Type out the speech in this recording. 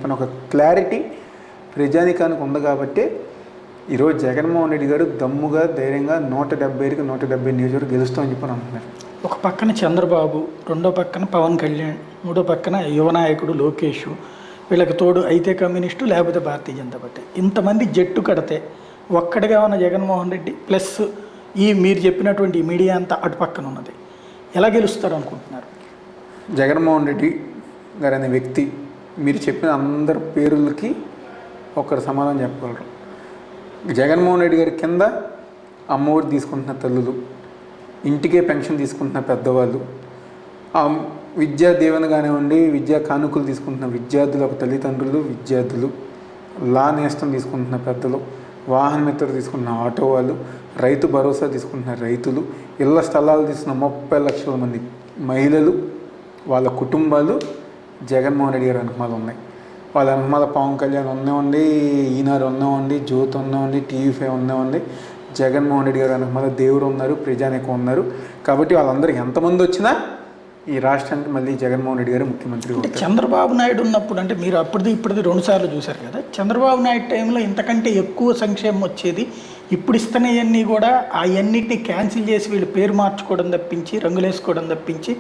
చెప్పిన ఒక క్లారిటీ ప్రజానికానికి ఉంది కాబట్టి ఈరోజు జగన్మోహన్ రెడ్డి గారు దమ్ముగా ధైర్యంగా 170కి 170 నియోజకవర్గం గెలుస్తామని చెప్పని అంటున్నారు. ఒక పక్కన చంద్రబాబు, రెండో పక్కన పవన్ కళ్యాణ్, మూడో పక్కన యువనాయకుడు లోకేష్, వీళ్ళకి తోడు అయితే కమ్యూనిస్టు లేకపోతే భారతీయ జనతా పార్టీ, ఇంతమంది జట్టు కడితే ఒక్కడిగా ఉన్న జగన్మోహన్ రెడ్డి ప్లస్ ఈ మీరు చెప్పినటువంటి మీడియా అంతా అటు పక్కన ఉన్నది, ఎలా గెలుస్తారు అనుకుంటున్నారు? జగన్మోహన్ రెడ్డి గారు అనే వ్యక్తి మీరు చెప్పిన అందరి పేర్లకి ఒకరు సమాధానం చెప్పగలరు. జగన్మోహన్ రెడ్డి గారి కింద అమ్మఒడి తీసుకుంటున్న తల్లులు, ఇంటికే పెన్షన్ తీసుకుంటున్న పెద్దవాళ్ళు, విద్యా దీవెన కానివ్వండి, విద్యా కానుకలు తీసుకుంటున్న విద్యార్థులు, ఒక తల్లిదండ్రులు, విద్యార్థులు, లా నేస్తం తీసుకుంటున్న పెద్దలు, వాహన మిత్ర తీసుకుంటున్న ఆటో వాళ్ళు, రైతు భరోసా తీసుకుంటున్న రైతులు, ఇళ్ల స్థలాలు తీసుకున్న 30 లక్షల మంది మహిళలు, వాళ్ళ కుటుంబాలు జగన్మోహన్ రెడ్డి గారి వెనకమాల ఉన్నాయి. వాళ్ళ వెనకమాల పవన్ కళ్యాణ్ ఉన్నామండి, ఈనాడు ఉన్నామండి, జ్యోతి ఉన్నామండి, TV5 ఉన్నామండి. జగన్మోహన్ రెడ్డి గారు వెనకమాల దేవుడు ఉన్నారు, ప్రజానికం ఉన్నారు. కాబట్టి వాళ్ళందరూ ఎంతమంది వచ్చినా ఈ రాష్ట్రానికి మళ్ళీ జగన్మోహన్ రెడ్డి గారు ముఖ్యమంత్రి అవుతారు. చంద్రబాబు నాయుడు ఉన్నప్పుడు అంటే మీరు ఇప్పటిది 2 సార్లు చూశారు కదా, చంద్రబాబు నాయుడు టైంలో ఇంతకంటే ఎక్కువ సంక్షేమం వచ్చేది. ఇప్పుడు ఇస్తున్నవన్నీ కూడా అవన్నిటిని క్యాన్సిల్ చేసి వీళ్ళు పేరు మార్చుకోవడం తప్పించి, రంగులేసుకోవడం తప్పించి